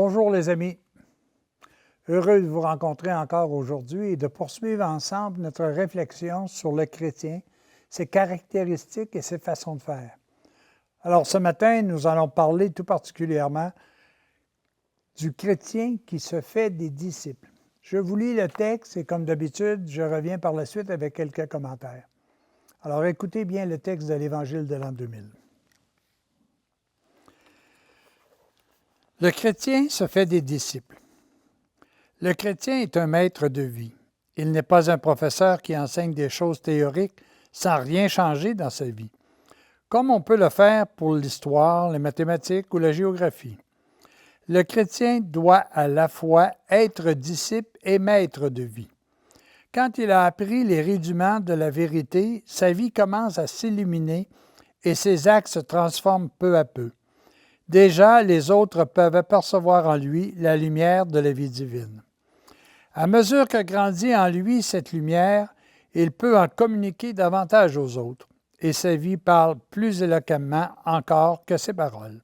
Bonjour les amis. Heureux de vous rencontrer encore aujourd'hui et de poursuivre ensemble notre réflexion sur le chrétien, ses caractéristiques et ses façons de faire. Alors ce matin, nous allons parler tout particulièrement du chrétien qui se fait des disciples. Je vous lis le texte et comme d'habitude, je reviens par la suite avec quelques commentaires. Alors écoutez bien le texte de l'Évangile de l'an 2000. Le chrétien se fait des disciples. Le chrétien est un maître de vie. Il n'est pas un professeur qui enseigne des choses théoriques sans rien changer dans sa vie, comme on peut le faire pour l'histoire, les mathématiques ou la géographie. Le chrétien doit à la fois être disciple et maître de vie. Quand il a appris les rudiments de la vérité, sa vie commence à s'illuminer et ses actes se transforment peu à peu. Déjà, les autres peuvent apercevoir en lui la lumière de la vie divine. À mesure que grandit en lui cette lumière, il peut en communiquer davantage aux autres, et sa vie parle plus éloquemment encore que ses paroles.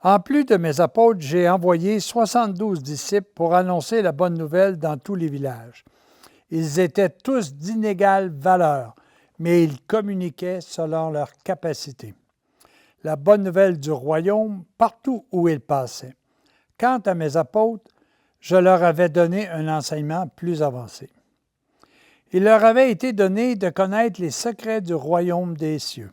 En plus de mes apôtres, j'ai envoyé 72 disciples pour annoncer la bonne nouvelle dans tous les villages. Ils étaient tous d'inégale valeur, mais ils communiquaient selon leur capacité. La bonne nouvelle du royaume partout où ils passaient. Quant à mes apôtres, je leur avais donné un enseignement plus avancé. Il leur avait été donné de connaître les secrets du royaume des cieux.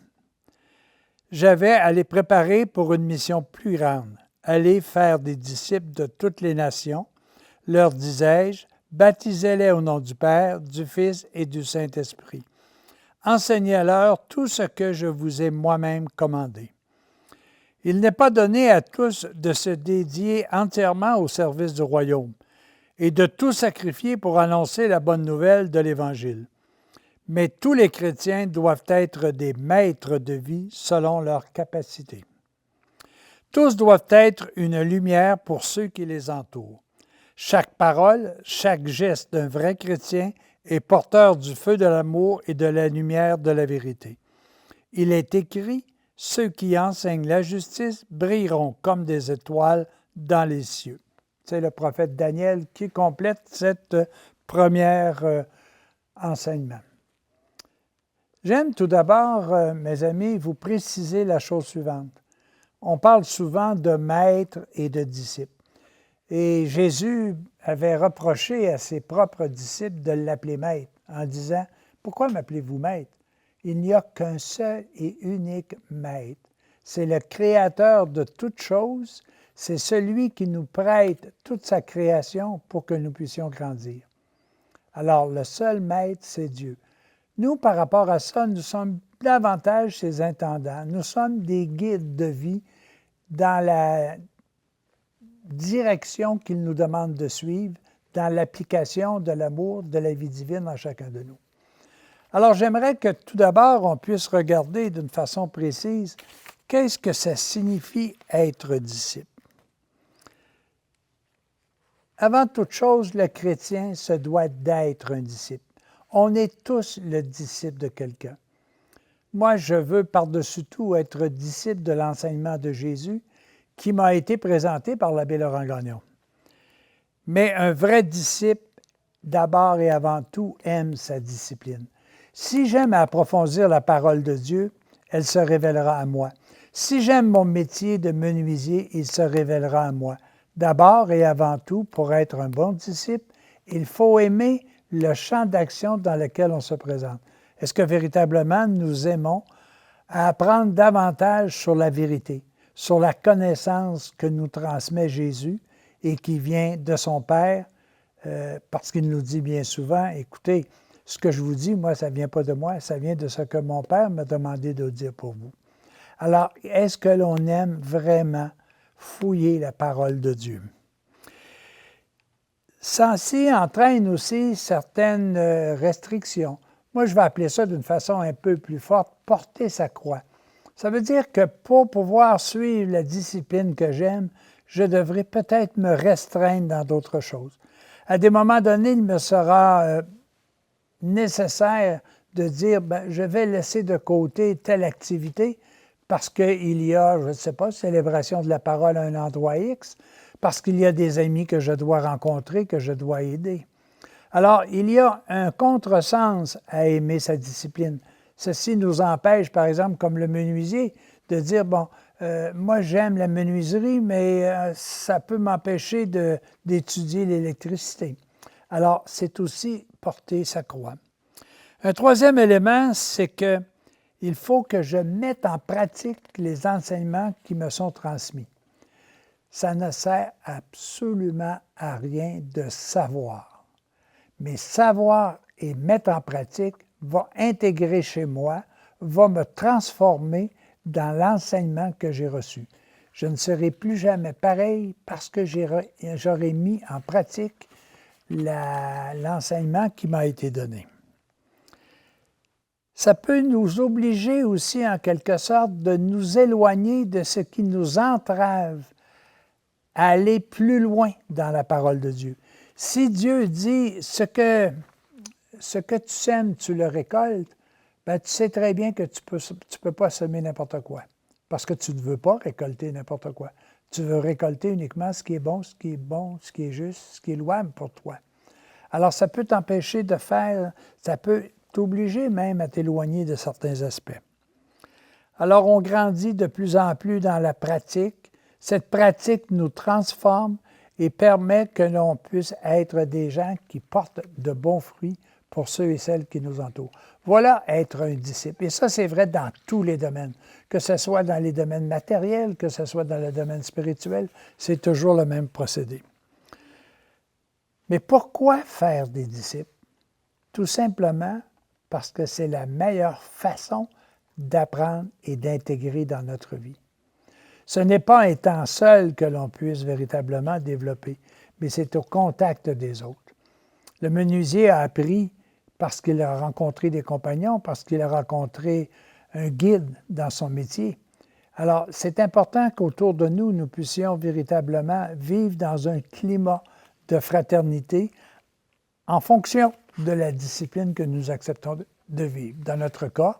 J'avais à les préparer pour une mission plus grande, aller faire des disciples de toutes les nations, leur disais-je, baptisez-les au nom du Père, du Fils et du Saint-Esprit. Enseignez-leur tout ce que je vous ai moi-même commandé. Il n'est pas donné à tous de se dédier entièrement au service du royaume et de tout sacrifier pour annoncer la bonne nouvelle de l'Évangile. Mais tous les chrétiens doivent être des maîtres de vie selon leur capacité. Tous doivent être une lumière pour ceux qui les entourent. Chaque parole, chaque geste d'un vrai chrétien est porteur du feu de l'amour et de la lumière de la vérité. Il est écrit: ceux qui enseignent la justice brilleront comme des étoiles dans les cieux. C'est le prophète Daniel qui complète cette première enseignement. J'aime tout d'abord, mes amis, vous préciser la chose suivante. On parle souvent de maître et de disciple. Et Jésus avait reproché à ses propres disciples de l'appeler maître en disant « Pourquoi m'appelez-vous maître? Il n'y a qu'un seul et unique maître. C'est le créateur de toutes choses. C'est celui qui nous prête toute sa création pour que nous puissions grandir. Alors, le seul maître, c'est Dieu. Nous, par rapport à ça, nous sommes davantage ses intendants. Nous sommes des guides de vie dans la direction qu'il nous demande de suivre, dans l'application de l'amour, de la vie divine en chacun de nous. Alors, j'aimerais que tout d'abord, on puisse regarder d'une façon précise qu'est-ce que ça signifie être disciple. Avant toute chose, le chrétien se doit d'être un disciple. On est tous le disciple de quelqu'un. Moi, je veux par-dessus tout être disciple de l'enseignement de Jésus qui m'a été présenté par l'abbé Laurent Gagnon. Mais un vrai disciple, d'abord et avant tout, aime sa discipline. Si j'aime approfondir la parole de Dieu, elle se révélera à moi. Si j'aime mon métier de menuisier, il se révélera à moi. D'abord et avant tout, pour être un bon disciple, il faut aimer le champ d'action dans lequel on se présente. Est-ce que véritablement nous aimons à apprendre davantage sur la vérité, sur la connaissance que nous transmet Jésus et qui vient de son Père, parce qu'il nous dit bien souvent, écoutez, ce que je vous dis, moi, ça ne vient pas de moi, ça vient de ce que mon Père m'a demandé de dire pour vous. Alors, est-ce que l'on aime vraiment fouiller la parole de Dieu? Ceci entraîne aussi certaines restrictions. Moi, je vais appeler ça d'une façon un peu plus forte, porter sa croix. Ça veut dire que pour pouvoir suivre la discipline que j'aime, je devrais peut-être me restreindre dans d'autres choses. À des moments donnés, il me sera nécessaire de dire, je vais laisser de côté telle activité parce qu'il y a, je ne sais pas, célébration de la parole à un endroit X, parce qu'il y a des amis que je dois rencontrer, que je dois aider. Alors, il y a un contresens à aimer sa discipline. Ceci nous empêche, par exemple, comme le menuisier, de dire, bon, moi j'aime la menuiserie, mais ça peut m'empêcher d'étudier l'électricité. Alors, c'est aussi porter sa croix. Un troisième élément, c'est qu'il faut que je mette en pratique les enseignements qui me sont transmis. Ça ne sert absolument à rien de savoir. Mais savoir et mettre en pratique va intégrer chez moi, va me transformer dans l'enseignement que j'ai reçu. Je ne serai plus jamais pareil parce que j'aurai mis en pratique l'enseignement qui m'a été donné. Ça peut nous obliger aussi, en quelque sorte, de nous éloigner de ce qui nous entrave à aller plus loin dans la parole de Dieu. Si Dieu dit ce que tu sèmes, tu le récoltes, bien, tu sais très bien que tu peux pas semer n'importe quoi, parce que tu ne veux pas récolter n'importe quoi. Tu veux récolter uniquement ce qui est bon, ce qui est juste, ce qui est louable pour toi. Alors, ça peut t'empêcher de faire, ça peut t'obliger même à t'éloigner de certains aspects. Alors, on grandit de plus en plus dans la pratique. Cette pratique nous transforme et permet que l'on puisse être des gens qui portent de bons fruits pour ceux et celles qui nous entourent. Voilà être un disciple. Et ça, c'est vrai dans tous les domaines. Que ce soit dans les domaines matériels, que ce soit dans le domaine spirituel, c'est toujours le même procédé. Mais pourquoi faire des disciples? Tout simplement parce que c'est la meilleure façon d'apprendre et d'intégrer dans notre vie. Ce n'est pas en étant seul que l'on puisse véritablement développer, mais c'est au contact des autres. Le menuisier a appris parce qu'il a rencontré des compagnons, parce qu'il a rencontré un guide dans son métier. Alors, c'est important qu'autour de nous, nous puissions véritablement vivre dans un climat de fraternité en fonction de la discipline que nous acceptons de vivre. Dans notre cas,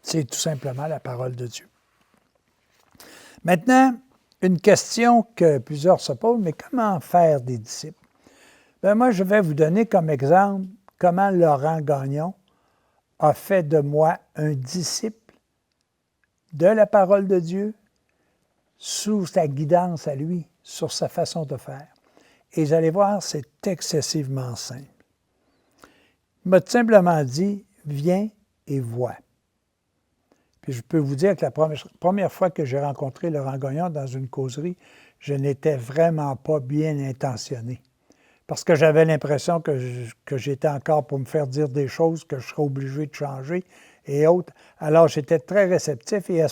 c'est tout simplement la parole de Dieu. Maintenant, une question que plusieurs se posent, mais comment faire des disciples? Bien, moi, je vais vous donner comme exemple comment Laurent Gagnon a fait de moi un disciple de la parole de Dieu sous sa guidance à lui, sur sa façon de faire. Et vous allez voir, c'est excessivement simple. Il m'a tout simplement dit, viens et vois. Puis je peux vous dire que la première fois que j'ai rencontré Laurent Gagnon dans une causerie, je n'étais vraiment pas bien intentionné. Parce que j'avais l'impression que j'étais encore pour me faire dire des choses que je serais obligé de changer et autres. Alors j'étais très réceptif et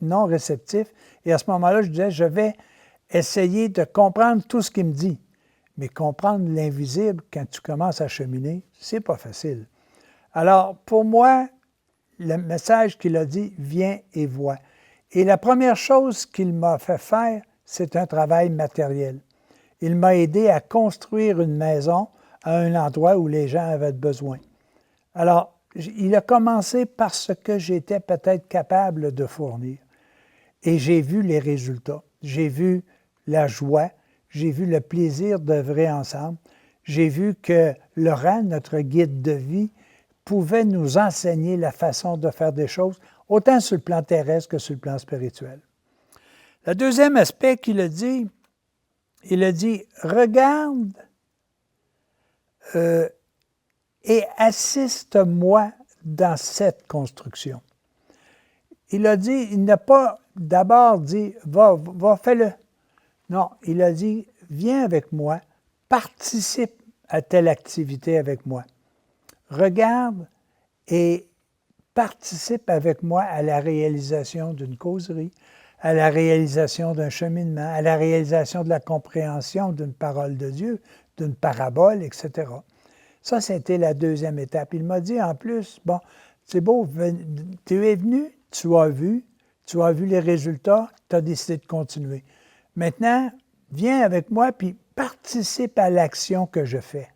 non réceptif. Et à ce moment-là, je disais, je vais essayer de comprendre tout ce qu'il me dit. Mais comprendre l'invisible quand tu commences à cheminer, c'est pas facile. Alors, pour moi, le message qu'il a dit, viens et vois. Et la première chose qu'il m'a fait faire, c'est un travail matériel. Il m'a aidé à construire une maison à un endroit où les gens avaient besoin. Alors, il a commencé par ce que j'étais peut-être capable de fournir. Et j'ai vu les résultats. J'ai vu la joie. J'ai vu le plaisir d'œuvrer ensemble. J'ai vu que Laurent, notre guide de vie, pouvait nous enseigner la façon de faire des choses, autant sur le plan terrestre que sur le plan spirituel. Le deuxième aspect qu'il a dit, regarde et assiste-moi dans cette construction. Il a dit, il n'a pas d'abord dit, va, fais-le. Non, il a dit, viens avec moi, participe à telle activité avec moi. Regarde et participe avec moi à la réalisation d'une causerie, à la réalisation d'un cheminement, à la réalisation de la compréhension d'une parole de Dieu, d'une parabole, etc. Ça, c'était la deuxième étape. Il m'a dit en plus, bon, c'est beau, tu es venu, tu as vu les résultats, tu as décidé de continuer. Maintenant, viens avec moi puis participe à l'action que je fais.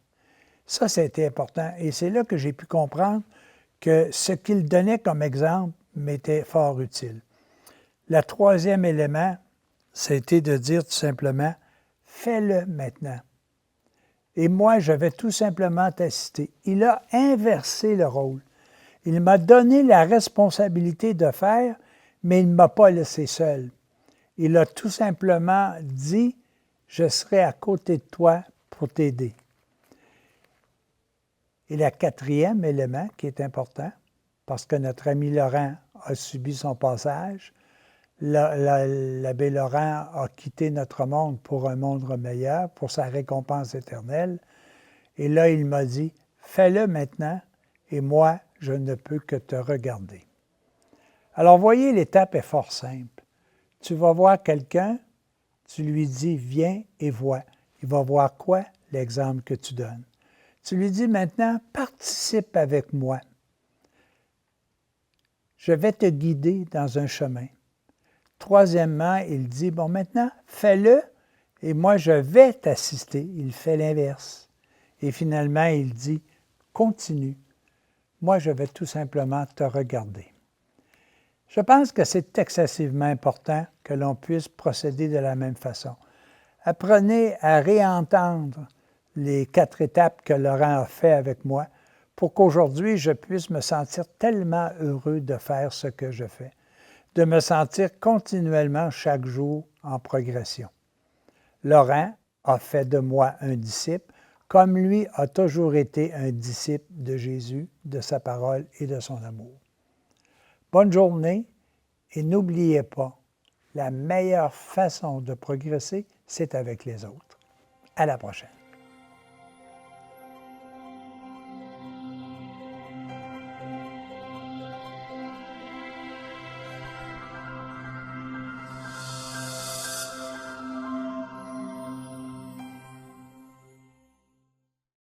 Ça, c'était important. Et c'est là que j'ai pu comprendre que ce qu'il donnait comme exemple m'était fort utile. Le troisième élément, c'était de dire tout simplement, fais-le maintenant. Et moi, je vais tout simplement t'assister. Il a inversé le rôle. Il m'a donné la responsabilité de faire, mais il ne m'a pas laissé seul. Il a tout simplement dit, je serai à côté de toi pour t'aider. Et le quatrième élément qui est important, parce que notre ami Laurent a subi son passage, l'abbé Laurent a quitté notre monde pour un monde meilleur, pour sa récompense éternelle. Et là, il m'a dit, fais-le maintenant, et moi, je ne peux que te regarder. Alors, voyez, l'étape est fort simple. Tu vas voir quelqu'un, tu lui dis, viens et vois. Il va voir quoi? L'exemple que tu donnes. Tu lui dis maintenant, participe avec moi. Je vais te guider dans un chemin. Troisièmement, il dit, bon, maintenant, fais-le et moi, je vais t'assister. Il fait l'inverse. Et finalement, il dit, continue. Moi, je vais tout simplement te regarder. Je pense que c'est excessivement important que l'on puisse procéder de la même façon. Apprenez à réentendre les 4 étapes que Laurent a fait avec moi pour qu'aujourd'hui, je puisse me sentir tellement heureux de faire ce que je fais, de me sentir continuellement chaque jour en progression. Laurent a fait de moi un disciple, comme lui a toujours été un disciple de Jésus, de sa parole et de son amour. Bonne journée et n'oubliez pas, la meilleure façon de progresser, c'est avec les autres. À la prochaine.